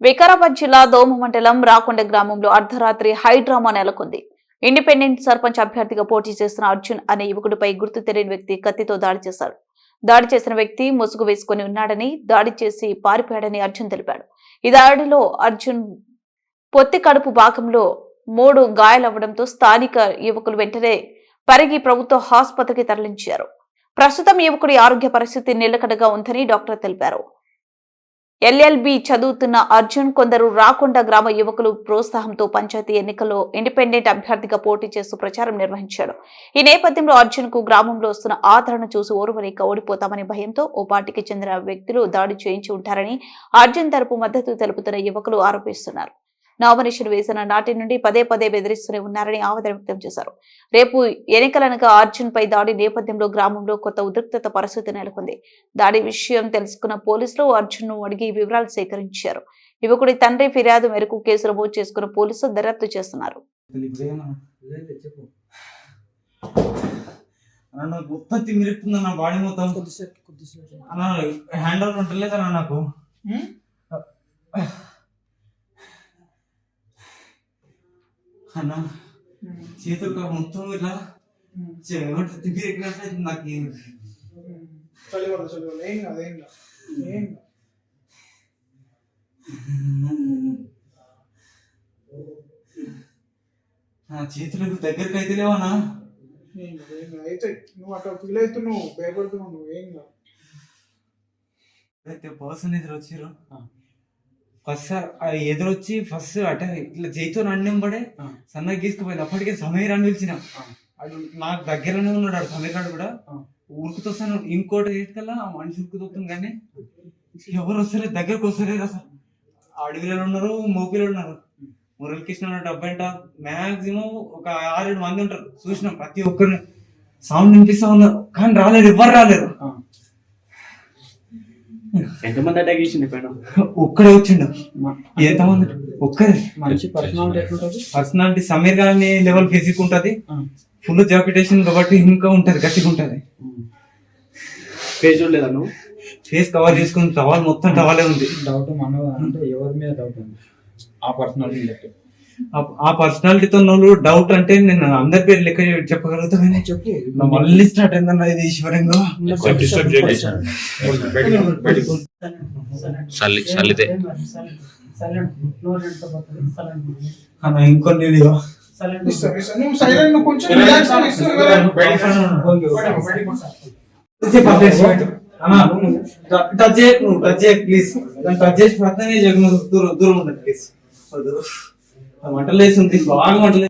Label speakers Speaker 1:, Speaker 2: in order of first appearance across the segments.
Speaker 1: వికారాబాద్ జిల్లా దోమ మండలం రాకొండ గ్రామంలో అర్ధరాత్రి హైడ్రామా నెలకొంది. ఇండిపెండెంట్ సర్పంచ్ అభ్యర్థిగా పోటీ చేస్తున్న అర్జున్ అనే యువకుడిపై గుర్తు తెలియని వ్యక్తి కత్తితో దాడి చేశారు. దాడి చేసిన వ్యక్తి ముసుగు వేసుకుని ఉన్నాడని, దాడి చేసి పారిపోయాడని అర్జున్ తెలిపాడు. ఈ దాడిలో అర్జున్ పొత్తి కడుపు భాగంలో 3 గాయాలవ్వడంతో స్థానిక యువకులు వెంటనే పరిగి ప్రభుత్వ ఆసుపత్రికి తరలించారు. ప్రస్తుతం యువకుడి ఆరోగ్య పరిస్థితి నిలకడగా ఉందని డాక్టర్ తెలిపారు. ఎల్ఎల్బి చదువుతున్న అర్జున్ కొందరు రాకొండ గ్రామ యువకులు ప్రోత్సాహంతో పంచాయతీ ఎన్నికల్లో ఇండిపెండెంట్ అభ్యర్థిగా పోటీ చేస్తూ ప్రచారం నిర్వహించాడు. ఈ నేపథ్యంలో అర్జున్ కు గ్రామంలో వస్తున్న ఆదరణ చూసి ఓర్వలేక ఓడిపోతామనే భయంతో ఓ పార్టీకి చెందిన వ్యక్తులు దాడి చేయించి ఉంటారని అర్జున్ తరపు మద్దతు తెలుపుతున్న యువకులు ఆరోపిస్తున్నారు. నామినేషన్ వేసిన నాటి నుండి పదే పదే బెదిరిస్తూనే ఉన్నారని ఆవేదన వ్యక్తం చేశారు. రేపు ఎన్నికలనగా అర్జున్ పై దాడి నేపథ్యంలో గ్రామంలో కొత్త ఉద్రిక్తత పరిస్థితి నెలకొంది. దాడి విషయం తెలుసుకున్న పోలీసులు అర్జున్ ను అడిగి వివరాలు సేకరించారు. యువకుడి తండ్రి ఫిర్యాదు మేరకు కేసు నమోదు చేసుకున్న పోలీసులు దర్యాప్తు చేస్తున్నారు.
Speaker 2: అన్నా చేతులు మొత్తం ఇట్లా నాకు చేతులకు దగ్గరికి అయితే లేవన్నా.
Speaker 3: అయితే నువ్వు అక్కడ ఫీల్ అవుతున్నావు, భయపడుతున్నావు, నువ్వేం
Speaker 2: అయితే పర్సన్ ఎదురు వచ్చారు. ఫస్ట్ ఎదురొచ్చి ఫస్ట్ అటే ఇట్లా చేతితో అన్నంబడే సన్నగా గీసుకుపోయింది. అప్పటికే సమీర్ అని పిలిచిన, నాకు దగ్గరనే ఉన్నాడు ఆడు సమీర్ గారు కూడా. ఉరుకుతోస్తాను ఇంకోటి చేతికల్లా ఆ మనిషి ఉరుకుతోస్తుంది, కానీ ఎవరు వస్తలేదు, దగ్గరకు వస్తలేదు. అసలు అడవిలో ఉన్నారు, మోపిలో ఉన్నారు. మురళకృష్ణ డబ్బంట మ్యాక్సిమం ఒక 6-7 మంది ఉంటారు. చూసినాం ప్రతి ఒక్కరిని సౌండ్ వినిపిస్తా ఉన్నారు, కానీ రాలేదు, ఎవ్వరు రాలేదు.
Speaker 4: ఎంతమంది అటాక్ చేసింది పైన?
Speaker 2: ఒక్కడే వచ్చిండు. ఎంతమంది? ఒక్కరే.
Speaker 4: మంచి
Speaker 2: పర్సనాలిటీ సమీర్ గారిని లెవెల్ ఫిజిక్ ఉంటది, ఫుల్ జాకెటేషన్ కాబట్టి ఇంకా ఉంటది, గట్టిగా ఉంటది.
Speaker 4: ఫేస్ చూడలేదా నువ్వు?
Speaker 2: ఫేస్ కవర్ చేసుకుని టవల్ మొత్తం టవాలే ఉంది.
Speaker 4: డౌట్ మన అంటే ఎవరి మీద డౌట్ ఉంది?
Speaker 2: ఆ పర్సనాలిటీతో డౌట్ అంటే నేను అందరి పేరు లెక్క చెప్పగలుగుతాను. చెప్పు, మళ్ళీ స్టార్ట్ అయిందన్న ఇది ఈశ్వరంగా. ఇంకొన్ని టచ్ చేయకు ప్లీజ్. టచ్ చేసి పక్కనే దూరం ఉండదు ప్లీజ్. మంటలు వేస్తుంది, బాగా మంటలు.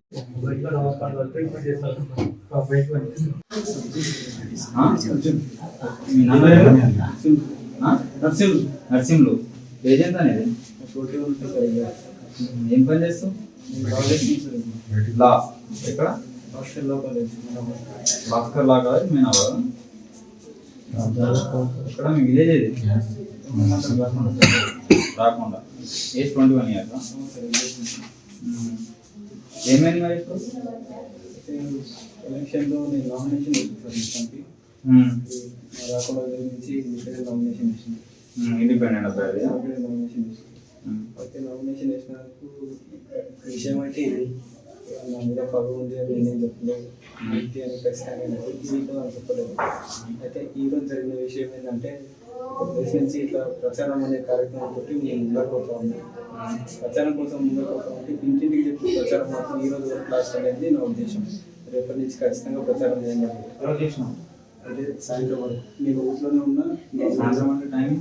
Speaker 2: నర్సింహులు ఏజెంట్ అనేది ఏం పని చేస్తావు? లా ఎక్కడ? భాస్కర్ లా కాదు, నేను ఎక్కడ మీ విలేజ్ ఏది? రాకుండా ఏజ్ 21 ఇయర్స్. ఏమైంది మరి ఇప్పుడు?
Speaker 3: ఎలక్షన్లో నేను నామినేషన్ వేసాను. రాకుండా నుంచి నామినేషన్ వేసింది.
Speaker 2: ఇండిపెండెంట్ అబ్బాయి
Speaker 3: నామినేషన్ వేసింది. అయితే నామినేషన్ వేసినందుకు విషయం అయితే ఇది నా మీద పగ ఉంది అని నేను చెప్పలేదు. వ్యక్తి అని ఖచ్చితంగా దీంట్లో అని చెప్పలేదు. అయితే ఈరోజు జరిగిన విషయం ఏంటంటే, దేశం నుంచి ఇట్లా ప్రచారం అనే కార్యక్రమం తోటి నేను ముందకపోతా ఉన్నాను. ప్రచారం కోసం ముందకపోతా ఉంటే ఇంటింటికి చెప్పి ప్రచారం మాత్రం ఈ రోజు వరకు లాస్ట్ అనేది నా ఉద్దేశం. రేపటి నుంచి ఖచ్చితంగా ప్రచారం చేయండి. అంటే సాయంత్రం వరకు నేను ఊట్లోనే ఉన్నా.
Speaker 2: సాయంత్రం అంటే టైం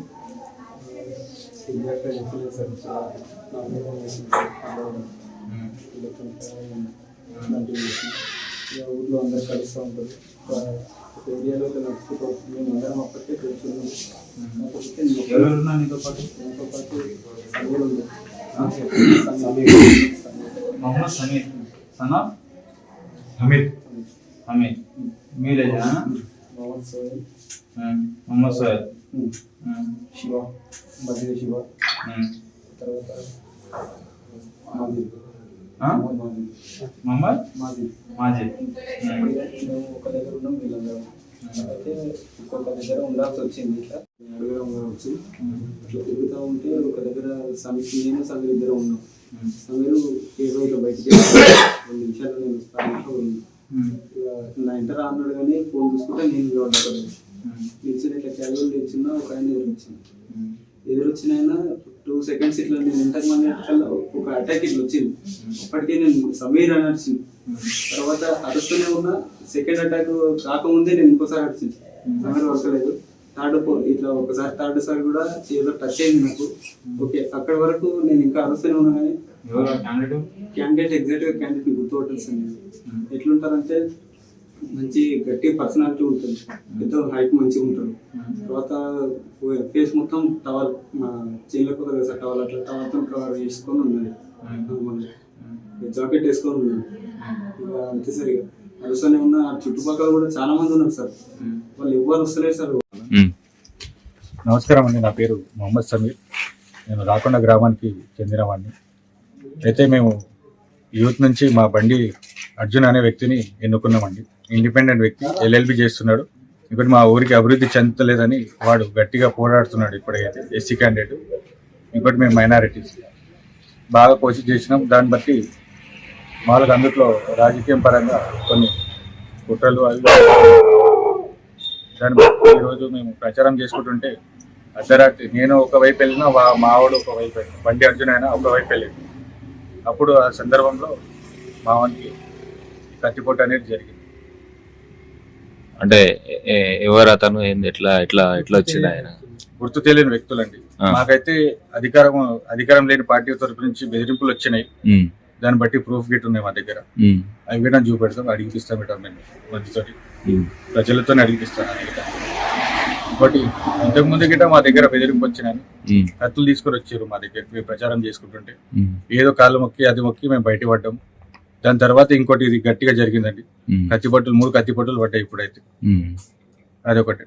Speaker 3: ఎగ్జాక్ట్గా చెప్పలేదు సార్. నా మీద ఊర్లో అందరూ కలుస్తూ ఉంటుంది. ఏరియాలో నడుచుకుంటూ మేము అందరం అప్పటికే తెలుసుకున్నాం.
Speaker 2: నీతో పాటు
Speaker 3: సమీర్ ఉంది.
Speaker 2: మొహమ్మద్ సమీర్ సనా హమీద్. హమీద్ మీరేనా?
Speaker 3: మొహమ్మద్ సోహెల్,
Speaker 2: మొహమ్మద్ సోహెల్,
Speaker 3: శివ, మధ్య శివ, తర్వాత మాజిద్.
Speaker 2: మొహమ్మద్
Speaker 3: మాజిద్.
Speaker 2: మాజిద్.
Speaker 3: మేము ఒక దగ్గర ఉన్నాం. వీళ్ళందరం అయితే ఇంకొక దగ్గర ఉండాల్సి వచ్చింది. ఇట్లా అడగడం కావచ్చు, ఇట్లా తిరుగుతూ ఉంటే ఒక దగ్గర నేను సమీర్ ఇద్దరు ఉన్నాం. సమీరు ఏదో ఇట్లా బయటికి 2 నిమిషాలు నేను వస్తాను ఇక నా ఇంటర్ అన్నాడు, కానీ ఫోన్ చూసుకుంటే నేను నిల్చుని ఇట్లా క్యాజువల్ నిల్చున్నా ఒక ఆయన ఎదురొచ్చినైనా 2 seconds ఇట్లా నేను ఇంతకు మంది ఒక అటాక్ ఇట్లా వచ్చింది. అప్పటికే నేను సమీర్ అని వచ్చింది. తర్వాత అరుస్తూనే ఉన్నా. సెకండ్ అటాక్ కాకముందే నేను ఇంకోసారి వచ్చింది. సమీర్ వర్కలేదు. ఇట్లా ఒకసారి థర్డ్ సారి కూడా ఏదో టచ్ అయింది నాకు. ఓకే, అక్కడి వరకు నేను ఇంకా అరుస్తూనే ఉన్నా. కానీ క్యాండిడేట్ ఎగ్జాక్ట్ గా క్యాండిడేట్ గుర్తుపట్టాల్సి ఎట్లుంటారంటే మంచి గట్టి పర్సనాలిటీ ఉంటుంది, పెద్ద హైట్ మంచిగా ఉంటారు. తర్వాత ఫేస్ మొత్తం టవల్ చేయిలకు కదా టవల్, అట్లా టవల్తో కవర్ చేసుకొని ఉన్నది. జాకెట్ వేసుకొని ఉన్నాడు. ఇక అంతే సార్. ఇక అరుస్తూనే ఉన్న చుట్టుపక్కల కూడా చాలా మంది ఉన్నారు సార్. వాళ్ళు ఎవ్వరు వస్తలేరు సార్.
Speaker 5: నమస్కారం అండి, నా పేరు మొహమ్మద్ సమీర్. నేను రాకొండ గ్రామానికి చెందినవాడిని. అయితే మేము యూత్ నుంచి మా బండి అర్జున్ అనే వ్యక్తిని ఎన్నుకున్నామండి. ఇండిపెండెంట్ వ్యక్తి, LLB చేస్తున్నాడు. ఇప్పుడు మా ఊరికి అభివృద్ధి చెందలేదని వాడు గట్టిగా పోరాడుతున్నాడు. ఇప్పటికైతే SC క్యాండిడేట్. ఇంకోటి మేము మైనారిటీస్ బాగా కోషిష్ చేసినాం. దాన్ని బట్టి వాళ్ళకి అందులో రాజకీయం పరంగా కొన్ని కుట్రలు అవి దాన్ని బట్టి ఈరోజు మేము ప్రచారం చేసుకుంటుంటే అర్ధరాత్రి నేను ఒకవైపు వెళ్ళినా మావాడు ఒకవైపు వెళ్ళిన, బండి అర్జున్ అయినా ఒకవైపు వెళ్ళింది. అప్పుడు ఆ సందర్భంలో మావానికి కత్తిపోటు అనేది జరిగింది.
Speaker 6: అంటే ఎవరు అతను ఎట్లా ఎట్లా ఎట్లా వచ్చింది ఆయన?
Speaker 5: గుర్తు తెలియని వ్యక్తులండి. మాకైతే అధికారం లేని పార్టీ తరపు నుంచి బెదిరింపులు వచ్చినాయి. దాన్ని బట్టి ప్రూఫ్ గిట్ ఉన్నాయి మా దగ్గర. అవి కూడా చూపెడతాం, అడిగిపిస్తాం ఇట్లా మేము మంచితోటి ప్రజలతో అడిగిపిస్తాను. ఇంకోటి ఇంతకుముందు గిట్ట మా దగ్గర బెదిరింపు వచ్చినాయని కత్తులు తీసుకొని వచ్చారు మా దగ్గర ప్రచారం చేసుకుంటుంటే. ఏదో కాళ్ళు మొక్కి అది మొక్కి మేము బయట పడ్డాము. దాని తర్వాత ఇంకోటి ఇది గట్టిగా జరిగిందండి. 3 కత్తిపట్టులు పడ్డాయి ఇప్పుడైతే. అదొకటి.